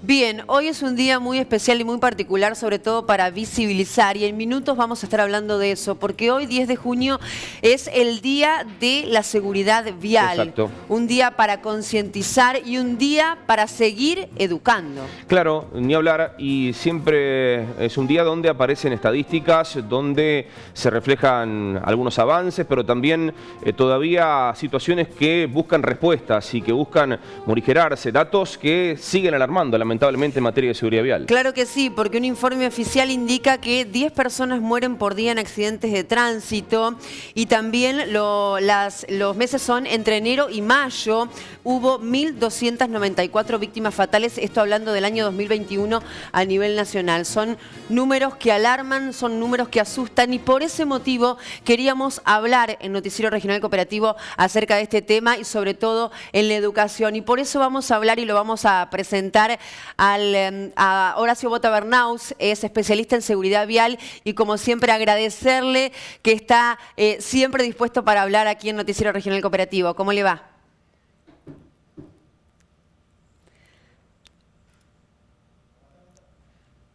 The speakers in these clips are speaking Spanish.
Bien, hoy es un día muy especial y muy particular, sobre todo para visibilizar, y en minutos vamos a estar hablando de eso, porque hoy, 10 de junio, es el Día de la Seguridad Vial, Exacto. un día para concientizar y un día para seguir educando. Claro, ni hablar, y siempre es un día donde aparecen estadísticas, donde se reflejan algunos avances, pero también todavía situaciones que buscan respuestas y que buscan morigerarse, datos que siguen alarmando lamentablemente en materia de seguridad vial. Claro que sí, porque un informe oficial indica que 10 personas mueren por día en accidentes de tránsito y también los meses son entre enero y mayo. Hubo 1.294 víctimas fatales, esto hablando del año 2021 a nivel nacional. Son números que alarman, son números que asustan y por ese motivo queríamos hablar en Noticiero Regional Cooperativo acerca de este tema y sobre todo en la educación. Y por eso vamos a hablar y lo vamos a presentar a Horacio Bota Bernaus, es especialista en seguridad vial y como siempre agradecerle que está siempre dispuesto para hablar aquí en Noticiero Regional Cooperativo. ¿Cómo le va?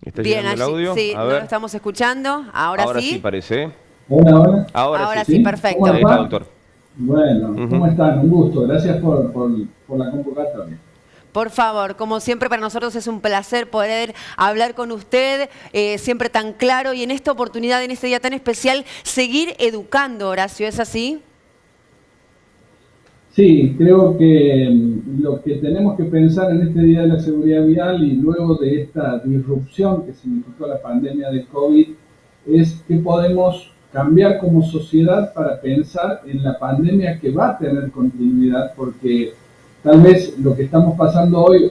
¿Está Bien, llegando el audio? sí, A no ver. lo estamos escuchando. Ahora Sí parece. Hola, hola. Ahora sí. sí, perfecto. Ahí está, doctor. Bueno, ¿cómo están? Un gusto. Gracias por la convocatoria. Por favor, como siempre para nosotros es un placer poder hablar con usted, siempre tan claro y en esta oportunidad, en este día tan especial, seguir educando, Horacio, ¿es así? Sí, creo que lo que tenemos que pensar en este Día de la Seguridad Vial y luego de esta disrupción que significó la pandemia de COVID es que podemos cambiar como sociedad para pensar en la pandemia que va a tener continuidad, porque tal vez lo que estamos pasando hoy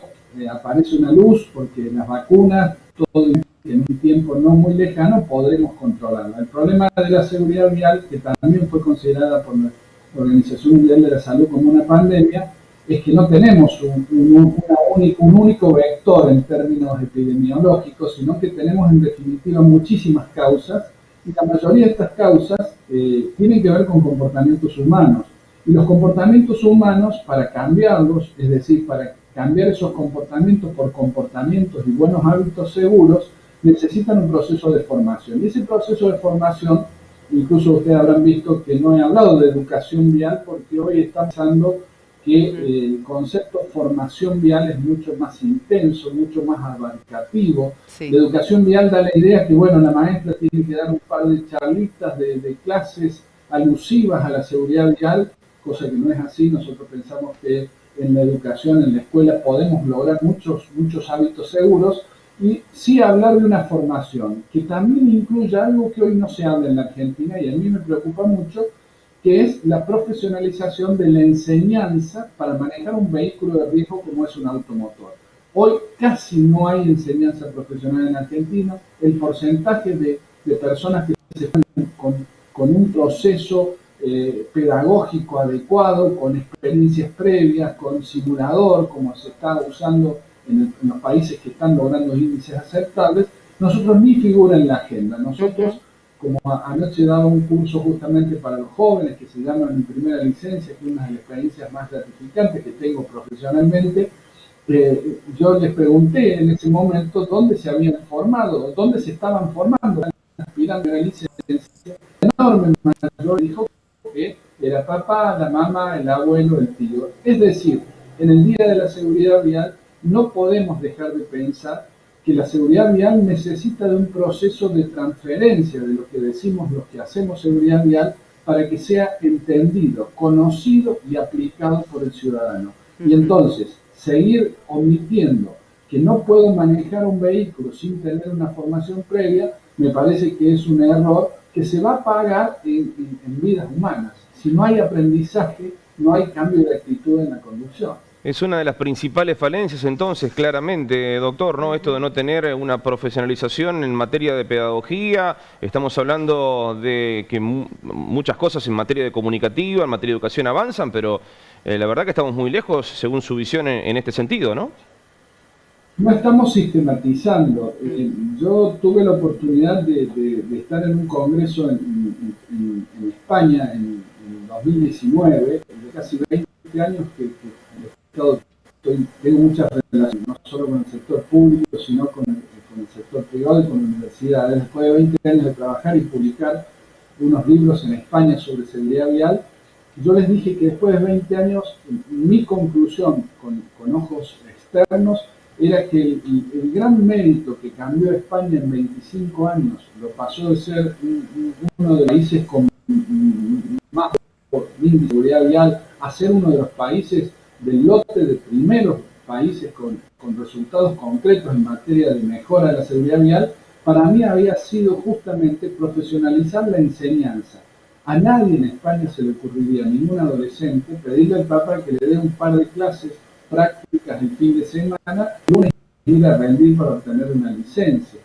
aparece una luz, porque las vacunas, todo en un tiempo no muy lejano podremos controlarla. El problema de la seguridad vial, que también fue considerada por la Organización Mundial de la Salud como una pandemia, es que no tenemos un único vector en términos epidemiológicos, sino que tenemos en definitiva muchísimas causas, y la mayoría de estas causas tienen que ver con comportamientos humanos. Y los comportamientos humanos, para cambiarlos, es decir, para cambiar esos comportamientos por comportamientos y buenos hábitos seguros, necesitan un proceso de formación. Y ese proceso de formación, incluso ustedes habrán visto que no he hablado de educación vial, porque hoy está pensando que el concepto de formación vial es mucho más intenso, mucho más abarcativo. Sí. La educación vial da la idea que, bueno, la maestra tiene que dar un par de charlitas de clases alusivas a la seguridad vial, cosa que no es así. Nosotros pensamos que en la educación, en la escuela, podemos lograr muchos hábitos seguros y sí hablar de una formación que también incluye algo que hoy no se habla en la Argentina y a mí me preocupa mucho, que es la profesionalización de la enseñanza para manejar un vehículo de riesgo como es un automotor. Hoy casi no hay enseñanza profesional en Argentina. El porcentaje de personas que se están con un proceso pedagógico adecuado, con experiencias previas, con simulador, como se está usando en los países que están logrando índices aceptables, nosotros ni figura en la agenda. Nosotros, como anoche daba un curso justamente para los jóvenes que se llama Mi Primera Licencia, que es una de las experiencias más gratificantes que tengo profesionalmente, yo les pregunté en ese momento dónde se habían formado, dónde se estaban formando, aspirando a la licencia. Enorme mayor dijo que era papá, la mamá, el abuelo, el tío. Es decir, en el Día de la Seguridad Vial no podemos dejar de pensar que la seguridad vial necesita de un proceso de transferencia de lo que decimos los que hacemos seguridad vial para que sea entendido, conocido y aplicado por el ciudadano. Y entonces, seguir omitiendo que no puedo manejar un vehículo sin tener una formación previa, me parece que es un error que se va a pagar en vidas humanas. Si no hay aprendizaje, no hay cambio de actitud en la conducción. Es una de las principales falencias entonces, claramente, doctor, ¿no? Esto de no tener una profesionalización en materia de pedagogía. Estamos hablando de que muchas cosas en materia de comunicativa, en materia de educación avanzan, pero la verdad que estamos muy lejos según su visión en este sentido, ¿no? No estamos sistematizando. Yo tuve la oportunidad de estar en un congreso en España en 2019, de casi 20 años que he estado tengo muchas relaciones, no solo con el sector público, sino con el sector privado y con universidades. Después de 20 años de trabajar y publicar unos libros en España sobre seguridad vial, yo les dije que después de 20 años, mi conclusión con ojos externos era que el gran mérito que cambió España en 25 años, lo pasó de ser uno de los países con más índice de seguridad vial a ser uno de los países del lote de primeros países con resultados concretos en materia de mejora de la seguridad vial, para mí había sido justamente profesionalizar la enseñanza. A nadie en España se le ocurriría, a ningún adolescente, pedirle al papá que le dé un par de clases prácticas el fin de semana, lunes ir a rendir para obtener una licencia.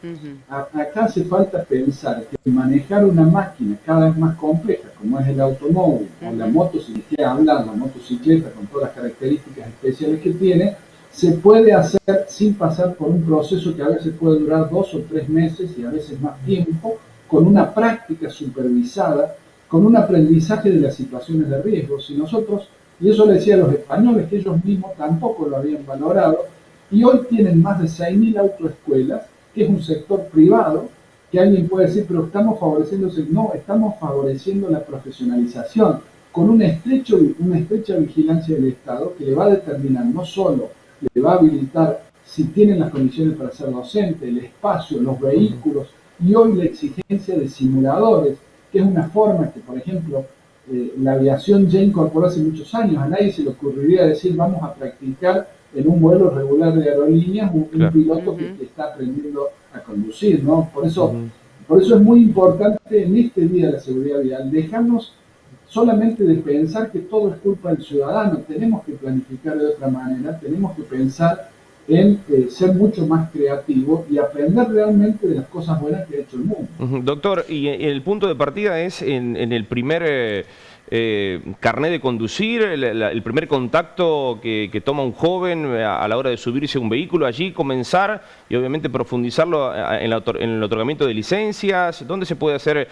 Acá hace falta pensar que manejar una máquina cada vez más compleja, como es el automóvil o la motocicleta, la motocicleta con todas las características especiales que tiene, se puede hacer sin pasar por un proceso que a veces puede durar 2 o 3 meses y a veces más tiempo, con una práctica supervisada, con un aprendizaje de las situaciones de riesgo. Si nosotros, y eso le decía a los españoles, que ellos mismos tampoco lo habían valorado, y hoy tienen más de 6.000 autoescuelas, que es un sector privado, que alguien puede decir, pero estamos favoreciendo, no, estamos favoreciendo la profesionalización, con una estrecha vigilancia del Estado, que le va a determinar no solo, le va a habilitar si tienen las condiciones para ser docente, el espacio, los vehículos, y hoy la exigencia de simuladores, que es una forma que, por ejemplo, la aviación ya incorporó hace muchos años. A nadie se le ocurriría decir vamos a practicar en un vuelo regular de aerolíneas un piloto que está aprendiendo a conducir, ¿no? Por eso es muy importante en este día de la seguridad vial dejarnos solamente de pensar que todo es culpa del ciudadano. Tenemos que planificar de otra manera, tenemos que pensar en ser mucho más creativo y aprender realmente de las cosas buenas que ha hecho el mundo. Doctor, y el punto de partida es en el primer carnet de conducir, el primer contacto que toma un joven a la hora de subirse a un vehículo, allí comenzar y obviamente profundizarlo en el otorgamiento de licencias. ¿Dónde se puede hacer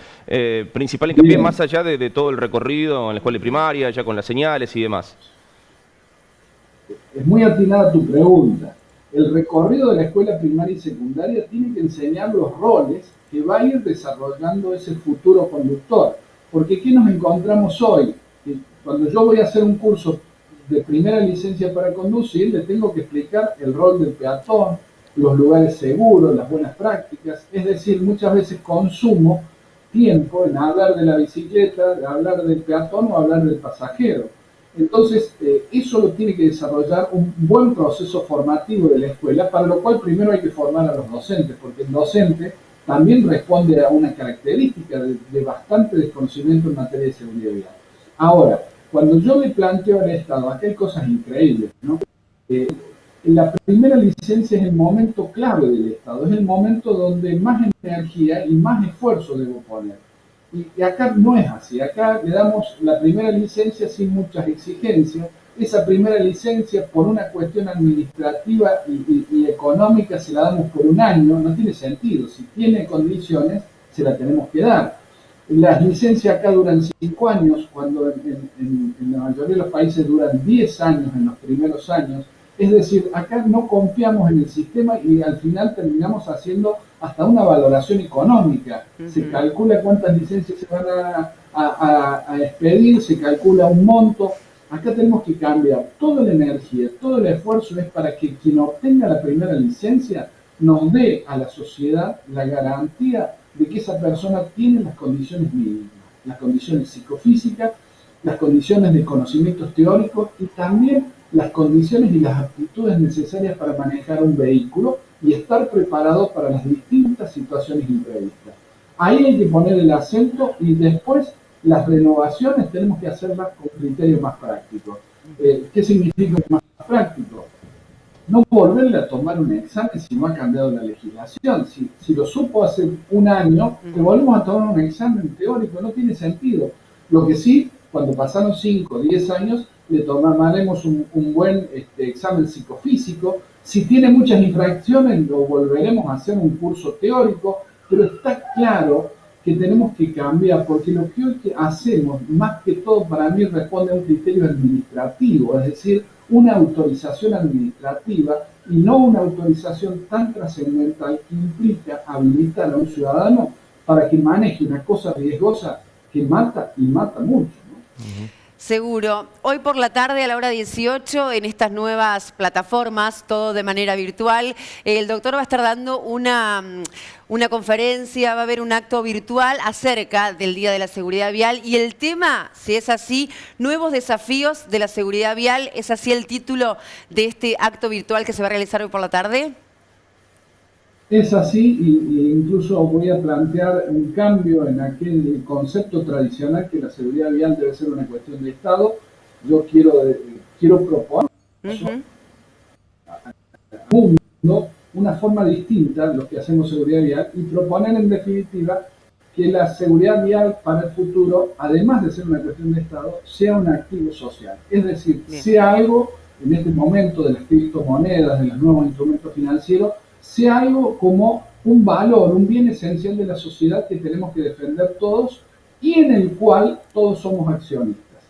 principal hincapié más allá de todo el recorrido en la escuela primaria, ya con las señales y demás? Es muy atinada tu pregunta. El recorrido de la escuela primaria y secundaria tiene que enseñar los roles que va a ir desarrollando ese futuro conductor. Porque ¿qué nos encontramos hoy? Que cuando yo voy a hacer un curso de primera licencia para conducir, le tengo que explicar el rol del peatón, los lugares seguros, las buenas prácticas. Es decir, muchas veces consumo tiempo en hablar de la bicicleta, de hablar del peatón o hablar del pasajero. Entonces, eso lo tiene que desarrollar un buen proceso formativo de la escuela, para lo cual primero hay que formar a los docentes, porque el docente también responde a una característica de bastante desconocimiento en materia de seguridad vial. Ahora, cuando yo me planteo al Estado, acá hay cosas increíbles, ¿no? La primera licencia es el momento clave del Estado, es el momento donde más energía y más esfuerzo debo poner. Y acá no es así, acá le damos la primera licencia sin muchas exigencias. Esa primera licencia, por una cuestión administrativa y económica, se la damos por 1 año, no tiene sentido. Si tiene condiciones, se la tenemos que dar. Las licencias acá duran 5 años, cuando en la mayoría de los países duran 10 años en los primeros años. Es decir, acá no confiamos en el sistema y al final terminamos haciendo hasta una valoración económica. Se calcula cuántas licencias se van a expedir, se calcula un monto. Acá tenemos que cambiar toda la energía, todo el esfuerzo es para que quien obtenga la primera licencia nos dé a la sociedad la garantía de que esa persona tiene las condiciones mínimas, las condiciones psicofísicas, las condiciones de conocimientos teóricos y también las condiciones y las aptitudes necesarias para manejar un vehículo y estar preparado para las distintas situaciones imprevistas. Ahí hay que poner el acento y después las renovaciones tenemos que hacerlas con criterios más prácticos. ¿Qué significa más práctico? No volverle a tomar un examen si no ha cambiado la legislación. Si lo supo hace 1 año, le volvemos a tomar un examen teórico, no tiene sentido. Lo que sí, cuando pasaron 5 o 10 años, le tomaremos un buen examen psicofísico. Si tiene muchas infracciones, lo volveremos a hacer un curso teórico, pero está claro que tenemos que cambiar, porque lo que hoy hacemos, más que todo para mí, responde a un criterio administrativo, es decir, una autorización administrativa y no una autorización tan trascendental que implica habilitar a un ciudadano para que maneje una cosa riesgosa que mata y mata mucho, ¿no? Seguro. Hoy por la tarde a la hora 18 en estas nuevas plataformas, todo de manera virtual, el doctor va a estar dando una conferencia, va a haber un acto virtual acerca del Día de la Seguridad Vial y el tema, si es así, nuevos desafíos de la seguridad vial, ¿es así el título de este acto virtual que se va a realizar hoy por la tarde? Es así, y incluso voy a plantear un cambio en aquel concepto tradicional que la seguridad vial debe ser una cuestión de Estado. Yo quiero proponer al mundo una forma distinta de lo que hacemos seguridad vial y proponer en definitiva que la seguridad vial para el futuro, además de ser una cuestión de Estado, sea un activo social. Es decir, sea algo, en este momento de las criptomonedas, de los nuevos instrumentos financieros, sea algo como un valor, un bien esencial de la sociedad que tenemos que defender todos y en el cual todos somos accionistas.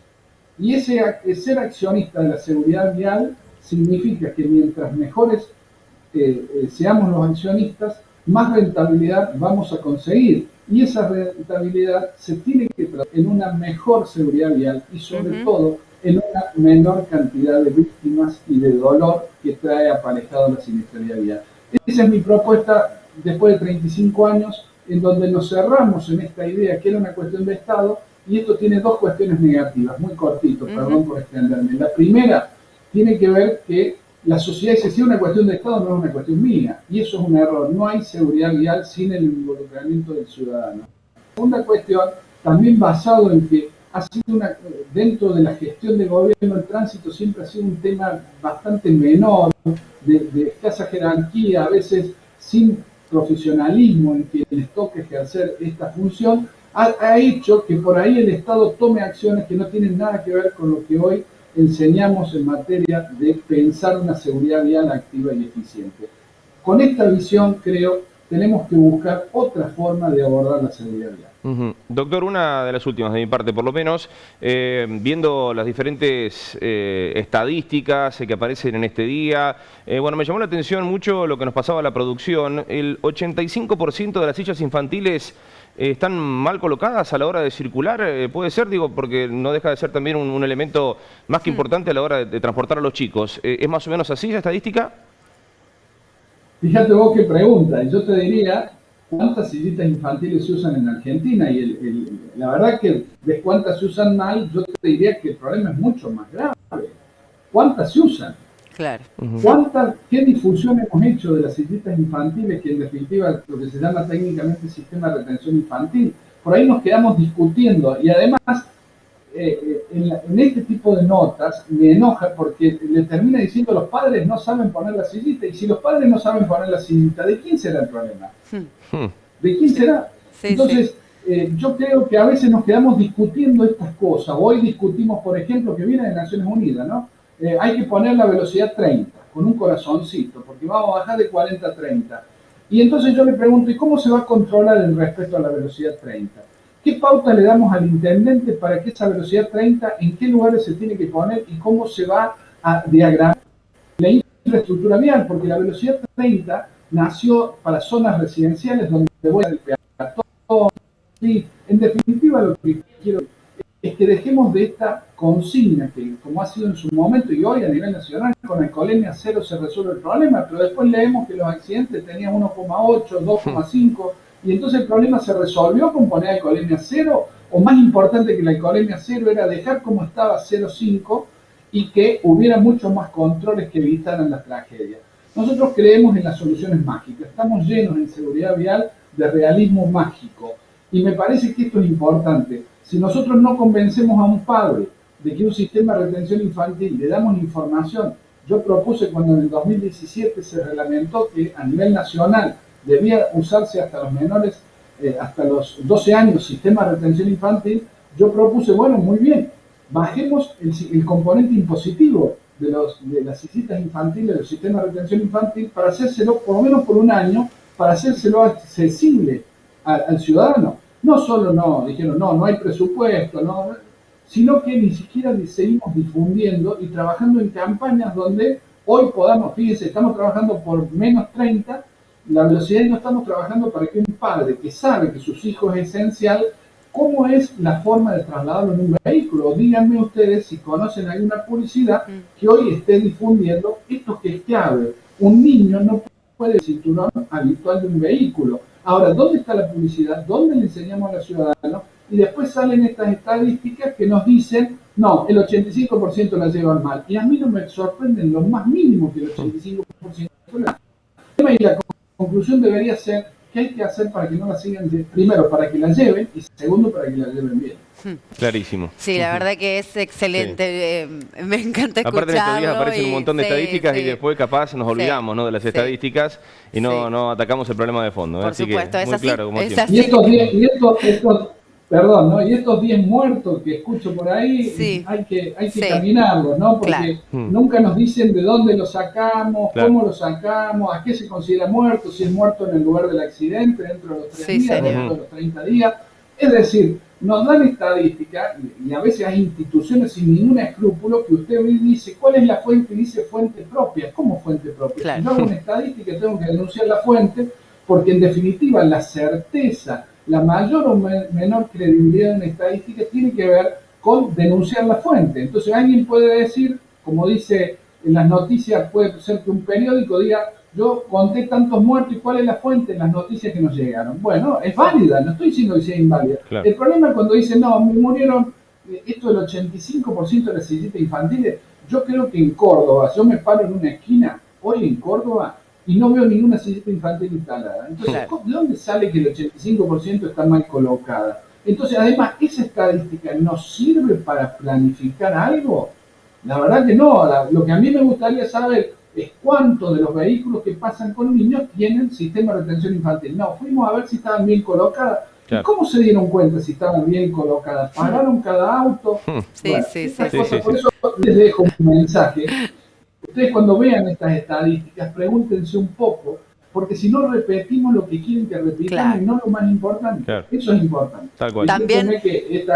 Y ser accionista de la seguridad vial significa que mientras mejores seamos los accionistas, más rentabilidad vamos a conseguir. Y esa rentabilidad se tiene que traducir en una mejor seguridad vial y sobre todo en una menor cantidad de víctimas y de dolor que trae aparejado la siniestralidad vial. Esa es mi propuesta después de 35 años, en donde nos cerramos en esta idea que era una cuestión de Estado, y esto tiene dos cuestiones negativas, muy cortito, perdón por extenderme. La primera tiene que ver que la sociedad dice, si es una cuestión de Estado, no es una cuestión mía, y eso es un error. No hay seguridad vial sin el involucramiento del ciudadano. La segunda cuestión, también basado en que ha sido dentro de la gestión de gobierno, el tránsito siempre ha sido un tema bastante menor, de escasa jerarquía, a veces sin profesionalismo en quienes toca ejercer esta función, ha hecho que por ahí el Estado tome acciones que no tienen nada que ver con lo que hoy enseñamos en materia de pensar una seguridad vial activa y eficiente. Con esta visión, creo, tenemos que buscar otra forma de abordar la seguridad vial. Doctor, una de las últimas de mi parte, por lo menos, viendo las diferentes estadísticas que aparecen en este día, bueno, me llamó la atención mucho lo que nos pasaba a la producción. El 85% de las sillas infantiles están mal colocadas a la hora de circular, puede ser, digo, porque no deja de ser también un elemento más que importante a la hora de transportar a los chicos. ¿Es más o menos así la estadística? Fíjate vos qué pregunta, yo te diría cuántas sillitas infantiles se usan en Argentina y la verdad que de cuántas se usan mal, yo te diría que el problema es mucho más grave. ¿Cuántas se usan? Claro. ¿Qué difusión hemos hecho de las sillitas infantiles, que en definitiva lo que se llama técnicamente sistema de retención infantil? Por ahí nos quedamos discutiendo y además en este tipo de notas me enoja porque le termina diciendo los padres no saben poner la sillita, y si los padres no saben poner la sillita, ¿de quién será el problema? ¿De quién será? Entonces, yo creo que a veces nos quedamos discutiendo estas cosas. Hoy discutimos, por ejemplo, que viene de Naciones Unidas, ¿no? Hay que poner la velocidad 30, con un corazoncito, porque vamos a bajar de 40 a 30. Y entonces yo le pregunto, ¿y cómo se va a controlar el respeto a la velocidad 30? ¿Qué pauta le damos al intendente para que esa velocidad 30, en qué lugares se tiene que poner y cómo se va a diagramar la infraestructura vial? Porque la velocidad 30 nació para zonas residenciales donde voy a peatón. Y en definitiva lo que quiero es que dejemos de esta consigna que, como ha sido en su momento y hoy a nivel nacional, con alcoholemia 0 se resuelve el problema, pero después leemos que los accidentes tenían 1,8, 2,5, y entonces el problema se resolvió con poner alcoholemia 0, o más importante que la alcoholemia 0 era dejar como estaba 0,5 y que hubiera muchos más controles que evitaran las tragedias. Nosotros creemos en las soluciones mágicas, estamos llenos en seguridad vial de realismo mágico, y me parece que esto es importante. Si nosotros no convencemos a un padre de que un sistema de retención infantil le damos información, yo propuse cuando en el 2017 se reglamentó que a nivel nacional debía usarse hasta los menores, hasta los 12 años, sistema de retención infantil, yo propuse, bueno, muy bien, bajemos el componente impositivo de las sillitas infantiles, del sistema de retención infantil, para hacérselo, por lo menos por un año, para hacérselo accesible al ciudadano. No solo dijeron, no hay presupuesto, no. sino que ni siquiera seguimos difundiendo y trabajando en campañas donde hoy podamos, fíjense, estamos trabajando por menos 30, la velocidad, y no estamos trabajando para que un padre que sabe que sus hijos es esencial, ¿cómo es la forma de trasladarlo en un vehículo? Díganme ustedes si conocen alguna publicidad que hoy esté difundiendo esto que es clave. Un niño no puede el cinturón habitual de un vehículo. Ahora, ¿dónde está la publicidad? ¿Dónde le enseñamos a los ciudadanos? Y después salen estas estadísticas que nos dicen, no, el 85% la llevan mal. Y a mí no me sorprende en lo más mínimo que el 85% la llevan. Y la conclusión debería ser qué hay que hacer para que no la sigan, primero para que la lleven y segundo para que la lleven bien. Clarísimo. Sí, la verdad que es excelente. Sí. Me encanta escucharlo. Aparte en estos días aparecen un montón de estadísticas y después capaz nos olvidamos, ¿no?, de las estadísticas y no atacamos el problema de fondo. Por supuesto, que es muy así. claro, como Es y estos 10 muertos que escucho por ahí, hay que caminarlos, ¿no? Porque nunca nos dicen de dónde lo sacamos, cómo lo sacamos, a qué se considera muerto, si es muerto en el lugar del accidente, dentro de los 3 días, dentro de los 30 días. Es decir, nos dan estadísticas y a veces hay instituciones sin ningún escrúpulo que usted dice, ¿cuál es la fuente? Y dice fuente propia. ¿Cómo fuente propia? Claro. Si yo hago una estadística, tengo que denunciar la fuente, porque en definitiva la certeza, la mayor o menor credibilidad de una estadística tiene que ver con denunciar la fuente. Entonces alguien puede decir, como dice en las noticias, puede ser que un periódico diga, yo conté tantos muertos, ¿y cuál es la fuente? En las noticias que nos llegaron. Bueno, es válida, no estoy diciendo que sea inválida. Claro. El problema es cuando dicen, no, me murieron esto del 85% de las sillitas infantiles. Yo creo que en Córdoba, yo me paro en una esquina, hoy en Córdoba, y no veo ninguna sillita infantil instalada. Entonces, ¿de dónde sale que el 85% está mal colocada? Entonces, además, ¿esa estadística nos sirve para planificar algo? La verdad que no. Lo que a mí me gustaría saber es cuántos de los vehículos que pasan con niños tienen sistema de retención infantil. No, fuimos a ver si estaban bien colocadas. Claro. ¿Cómo se dieron cuenta si estaban bien colocadas? ¿Pagaron cada auto? Sí, bueno, sí. Por eso les dejo un mensaje. Ustedes cuando vean estas estadísticas, pregúntense un poco, porque si no repetimos lo que quieren que repitamos y no lo más importante. Claro. Eso es importante. Tal cual. También que este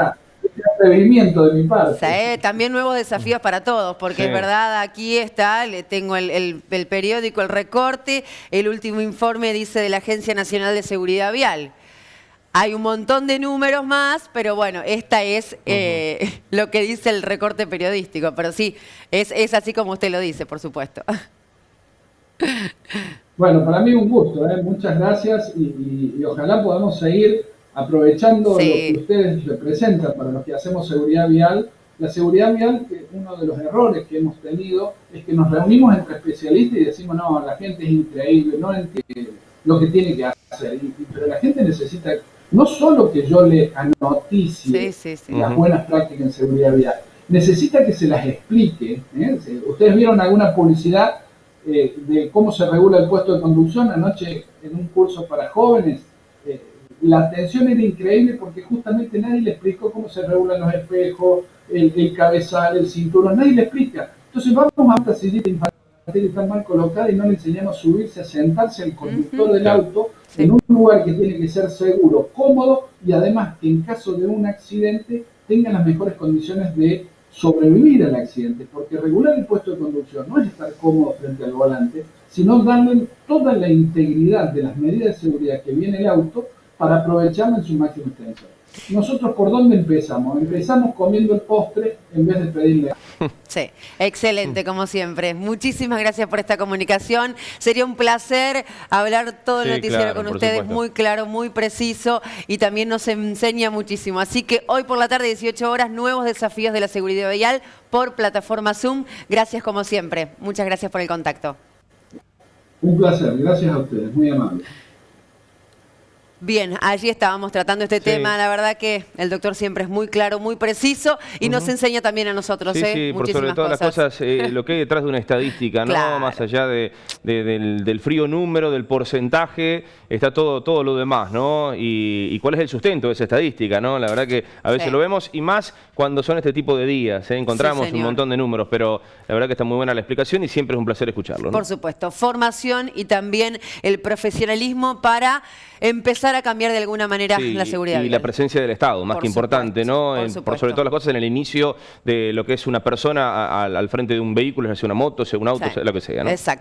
atrevimiento de mi parte. Sí, también nuevos desafíos para todos, porque es verdad, aquí está, le tengo el periódico, el recorte, el último informe dice de la Agencia Nacional de Seguridad Vial. Hay un montón de números más, pero bueno, esta es lo que dice el recorte periodístico. Pero sí, es así como usted lo dice, por supuesto. Bueno, para mí un gusto, muchas gracias y ojalá podamos seguir aprovechando lo que ustedes representan para los que hacemos seguridad vial. La seguridad vial, que uno de los errores que hemos tenido es que nos reunimos entre especialistas y decimos, no, la gente es increíble, no es lo que tiene que hacer. Pero la gente necesita no solo que yo le anoticie las buenas prácticas en seguridad vial, necesita que se las explique. Ustedes vieron alguna publicidad de cómo se regula el puesto de conducción anoche en un curso para jóvenes. La atención era increíble porque justamente nadie le explicó cómo se regulan los espejos, el cabezal, el cinturón, nadie le explica. Entonces vamos a esta sillita infantil que está mal colocada y no le enseñamos a subirse, a sentarse al conductor del auto en un lugar que tiene que ser seguro, cómodo y además que en caso de un accidente tenga las mejores condiciones de sobrevivir al accidente, porque regular el puesto de conducción no es estar cómodo frente al volante, sino darle toda la integridad de las medidas de seguridad que viene el auto para aprovecharlo en su máxima extensión. Nosotros, ¿por dónde empezamos? Empezamos comiendo el postre en vez de pedirle. Sí, excelente, como siempre. Muchísimas gracias por esta comunicación. Sería un placer hablar todo el noticiero con ustedes, supuesto. Muy claro, muy preciso y también nos enseña muchísimo. Así que hoy por la tarde, 18 horas, nuevos desafíos de la seguridad vial por plataforma Zoom. Gracias como siempre. Muchas gracias por el contacto. Un placer, gracias a ustedes, muy amables. Bien, allí estábamos tratando este tema. La verdad que el doctor siempre es muy claro, muy preciso y nos enseña también a nosotros. Sí, por sobre todas las cosas, lo que hay detrás de una estadística, ¿no? Más allá del frío número, del porcentaje, está todo lo demás, ¿no? Y cuál es el sustento de esa estadística, ¿no? La verdad que a veces lo vemos y más cuando son este tipo de días, encontramos un montón de números, pero la verdad que está muy buena la explicación y siempre es un placer escucharlo, ¿no? Por supuesto, formación y también el profesionalismo para empezar a cambiar de alguna manera Sí, la seguridad y vial. la presencia del Estado, más Por que importante, supuesto, ¿no? por Por supuesto. sobre todas las cosas, en el inicio de lo que es una persona al frente de un vehículo, ya sea una moto, sea un auto, Sí. sea lo que sea, ¿no? Exacto.